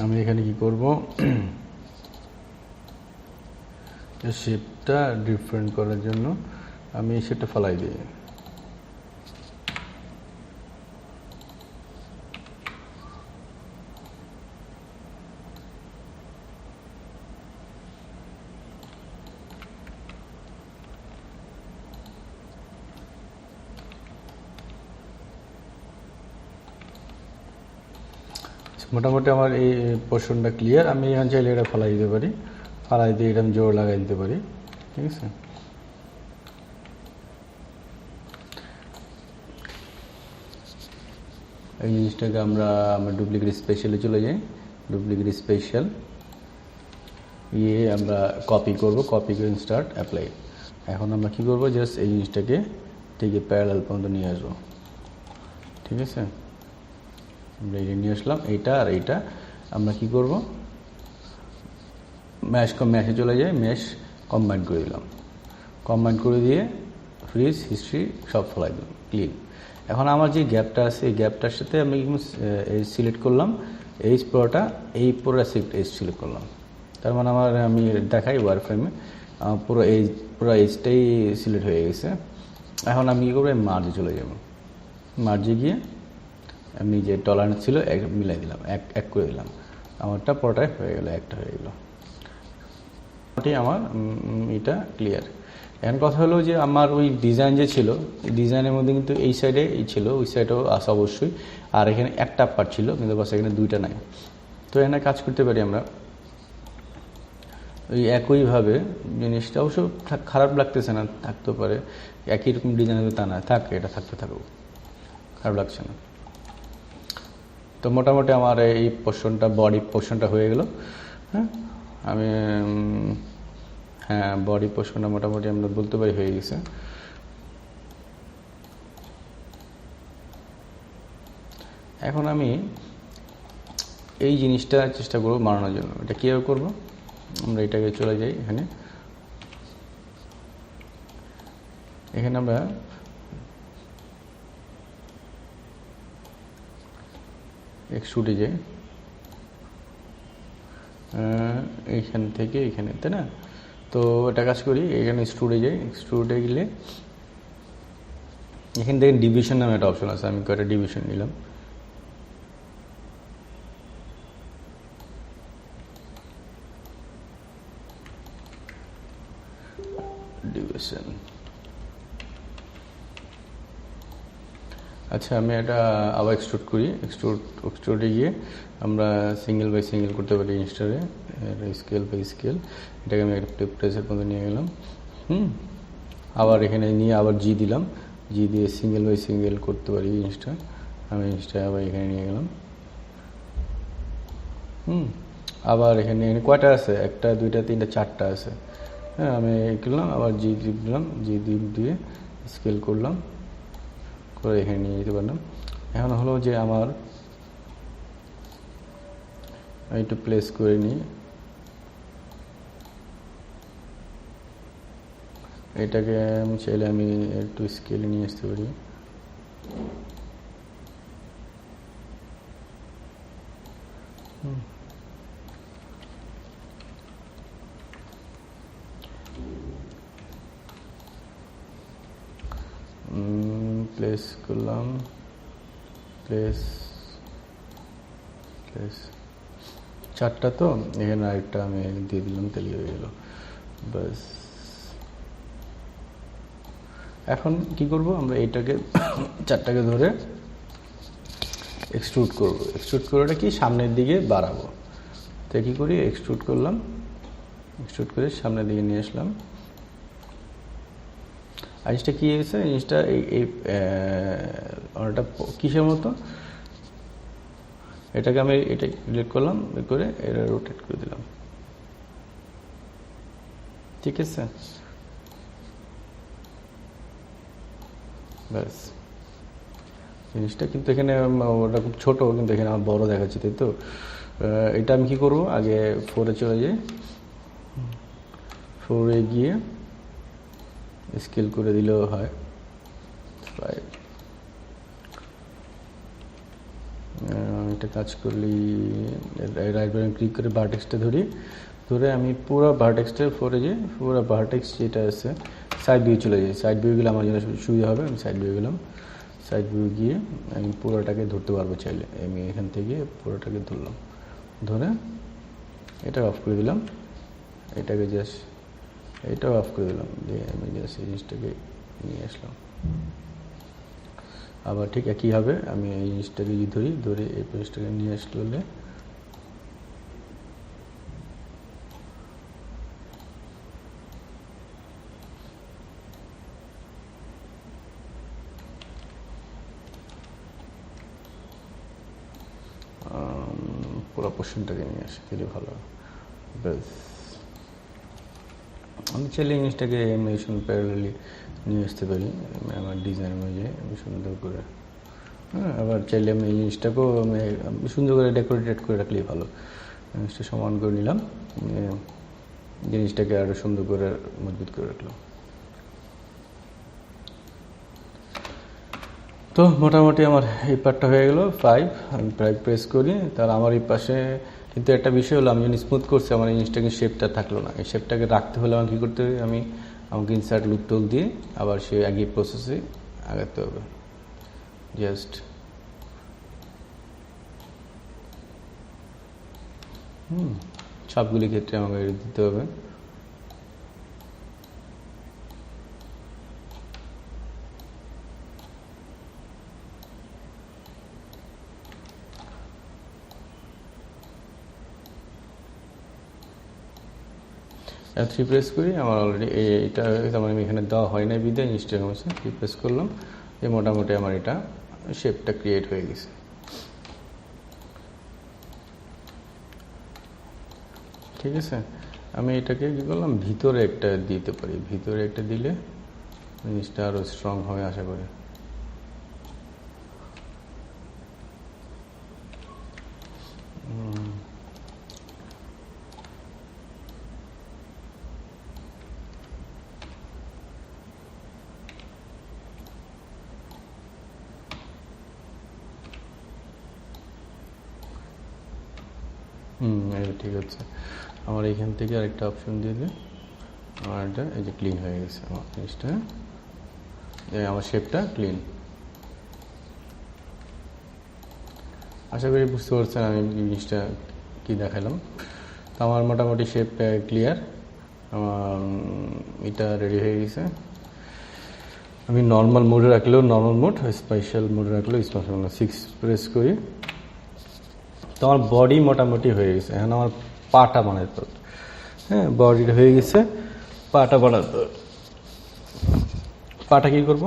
আমি এখানে কি করব, শেপটা ডিফারেন্ট করার জন্য আমি সেটা ফলাই দিই। মোটামুটি আমার এই পোর্শনটা ক্লিয়ার। আমি এখন চাইলে এটা ফলাই দিতে পারি, ফলাই দিয়ে এটা আমি জোর লাগাই দিতে পারি, ঠিক আছে। এই জিনিসটাকে আমরা ডুপ্লিকেট স্পেশালে চলে যাই, ডুপ্লিকেট স্পেশাল আমরা কপি করব, কপি করে স্টার্ট অ্যাপ্লাই। এখন আমরা কি করব, জাস্ট এই জিনিসটাকে ঠিক প্যারালাল পর্যন্ত নিয়ে আসবো, ঠিক আছে। আমরা এটা নিয়ে আসলাম, এইটা আর এইটা আমরা কি করব, ম্যাশে চলে যাই, ম্যাশ কম্বাইন করে দিলাম, কম্বাইন করে দিয়ে ফ্রিজ হিস্ট্রি সব ফলাই দিলাম, ক্লিন। এখন আমার যে গ্যাপটা আছে এই গ্যাপটার সাথে আমি সিলেক্ট করলাম এইচ পুরোটা, এই পুরো এইচ সিলেক্ট করলাম। তার মানে আমি দেখাই ওয়ার ফ্রেমে পুরো এইচটাই সিলেক্ট হয়ে গেছে। এখন আমি কী করবো, মার্জে চলে যাব, মার্জে গিয়ে আমি যে টলারেন্স ছিল মিলাই দিলাম, এক করে দিলাম, আমারটা পুরোটাই হয়ে গেল, একটা হয়ে গেল। আমার এটা ক্লিয়ার। এখন কথা হলো যে আমার ওই ডিজাইন যে ছিল, ডিজাইনের মধ্যে কিন্তু এই সাইডে এই ছিল, ওই সাইডেও আসে অবশ্যই, আর এখানে একটা পার্ট ছিল কিন্তু বাস এখানে দুইটা নাই। তো এখানে কাজ করতে পারি আমরা ওই একইভাবে, জিনিসটা অবশ্য খারাপ লাগতেছে না, থাকতে পারে একই রকম ডিজাইন হবে তা না, থাকে এটা থাকতে থাকুক, খারাপ লাগছে না। তো মোটামুটি আমার এই পোর্শনটা, বডি পোর্শনটা হয়ে গেল। হ্যাঁ বডি পোর্শনটা মোটামুটি আমরা বলতে পারি হয়ে গেছে। এখন আমি এই জিনিসটা চেষ্টা করবো বানানোর জন্য। এটা কীভাবে করবো, আমরা এটাকে চলে যাই, এখানে আমরা এক্সট্রুডে যাই, এইখান থেকে এখানে, তাই না। তো এটা কাজ করি, এখানে এক্সট্রুডে যাই, এক্সট্রুডে গেলে এখান থেকে ডিভিশন নামে একটা অপশন আছে, আমি কয়েকটা ডিভিশন নিলাম। ডিভিশন, আচ্ছা আমি এটা আবার এক্সট্রুড করি, এক্সট্রুডে গিয়ে আমরা সিঙ্গেল বাই সিঙ্গেল করতে পারি ইনস্টারে, স্কেল বাই স্কেল, এটাকে আমি একটা প্রেসের মধ্যে নিয়ে গেলাম। আবার এখানে নিয়ে আবার জি দিলাম, জি দিয়ে সিঙ্গেল বাই সিঙ্গেল করতে পারি ইনস্টা, আমি ইনস্টা আবার এখানে নিয়ে গেলাম। আবার এখানে কয়টা আছে, একটা দুইটা তিনটা চারটা আছে, হ্যাঁ আমি করলাম, আবার জি দিলাম, জি দিয়ে স্কেল করলাম, করে এখানে নিয়ে যেতে পারলাম। এখন হলো যে আমার একটু প্লেস করে নিই, এটাকে আমি চাইলে আমি একটু স্কেলে নিয়ে আসতে পারি। প্লেস করলাম, প্লেস চারটা, তো এখানে আরেকটা আমি দিয়ে দিলাম, তাহলে হয়ে গেল বাস। এখন কি করব, আমরা এইটাকে চারটাকে ধরে এক্সট্রুড করব, এক্সট্রুড করাটা কি সামনের দিকে বাড়াবো, তো কী করি, এক্সট্রুড করলাম, এক্সট্রুড করে সামনের দিকে নিয়ে আসলাম। আর জিনিসটা কী হয়েছে, জিনিসটা এই অনেকটা কিসের মতো, এটাকে আমি এটা ক্লিক করলাম, করে এটা রোটেট করে দিলাম, ঠিক আছে ব্যাস। জিনিসটা কিন্তু এখানে ওটা খুব ছোটো, কিন্তু এখানে আমার বড় দেখাচ্ছে, তাই তো। এটা আমি কী করবো, আগে 4-এ চলে যাই, 4-এ গিয়ে স্কেল করে দিলেও হয়, 5 এটা একটা কাজ করলি, রাইট বাটন ক্লিক করে ভার্টেক্সটা ধরে আমি পুরো ভার্টেক্সটার পরে যে পুরো ভার্টেক্স যেটা আছে সাইড ভিউ চলে যাই। সাইড ভিউ গেলে আমার জন্য সুবিধা হবে। আমি সাইড ভিউ গেলাম, সাইড ভিউ গিয়ে আমি পুরোটাকে ধরতে পারবো চাইলে। আমি এখান থেকে পুরোটাকে ধরলাম, ধরে এটা অফ করে দিলাম, এটাকে জাস্ট এটাও অফ করে দিলাম, দিয়ে আমি জাস্ট এই জিনিসটাকে নিয়ে আসলাম। আবার ঠিক একইভাবে আমি এই জিনিসটাকে ধরে এই পেজটাকে নিয়ে আসলে পুরো পোর্শনটাকে নিয়ে আসে তাহলে ভালো। ব্যাস, আমি চাইলে জিনিসটাকে অ্যানিমেশন প্যারালালি নিয়ে আসতে পারি আমার ডিজাইন অনুযায়ী আমি সুন্দর করে। হ্যাঁ, আবার চাইলে আমি এই জিনিসটাকেও আমি সুন্দর করে ডেকোরেটেড করে রাখলেই ভালো। জিনিসটা সমান করে নিলাম, জিনিসটাকে আরও সুন্দর করে মজবুত করে রাখলাম। তো মোটামুটি আমার এই পার্টটা হয়ে গেল 5। আমি 5 প্রেস করি, তাহলে আমার এই পাশে কিন্তু একটা বিষয় হলো আমি যখন স্মুথ করছি আমার এই জিনিসটাকে শেপটা থাকলো না। এই শেপটাকে রাখতে হলে আমাকে কী করতে হবে, আমাকে ইনসার্ট লুপ টুল দিয়ে আবার সে আগে প্রসেসে আগাতে হবে। জাস্ট সবগুলি ক্ষেত্রে আমাকে দিতে হবে। F3 প্রেস করি, আমার অলরেডি এটা আমার এখানে দেওয়া হয় না বিদায় জিনিসটা হয়েছে। 3 প্রেস করলাম, এই মোটামুটি আমার এটা শেপটা ক্রিয়েট হয়ে গেছে। ঠিক আছে, আমি এটাকে কী করলাম, ভিতরে একটা দিতে পারি। ভিতরে একটা দিলে জিনিসটা আরও স্ট্রং হবে আশা করি। ঠিক আছে, আমার এইখান থেকে আরেকটা অপশন দিয়ে দিই, আমার এটা এই যে ক্লিন হয়ে গেছে আমার জিনিসটা, আমার শেপটা ক্লিন। আশা করি বুঝতে পারছেন আমি জিনিসটা কি দেখালাম। তো আমার মোটামুটি শেপটা ক্লিয়ার, আমার এটা রেডি হয়ে গেছে। আমি নর্মাল মোডে রাখলেও নর্মাল মোড, স্পেশাল মোডে রাখলেও স্পেশাল মোড। 6 প্রেস করি, তো আমার বডি মোটামুটি হয়ে গেছে। এখন আমার পাটা বানাতে হবে। হ্যাঁ, বডিটা হয়ে গেছে, পাটা বানাতে হবে। পাটা কী করবো,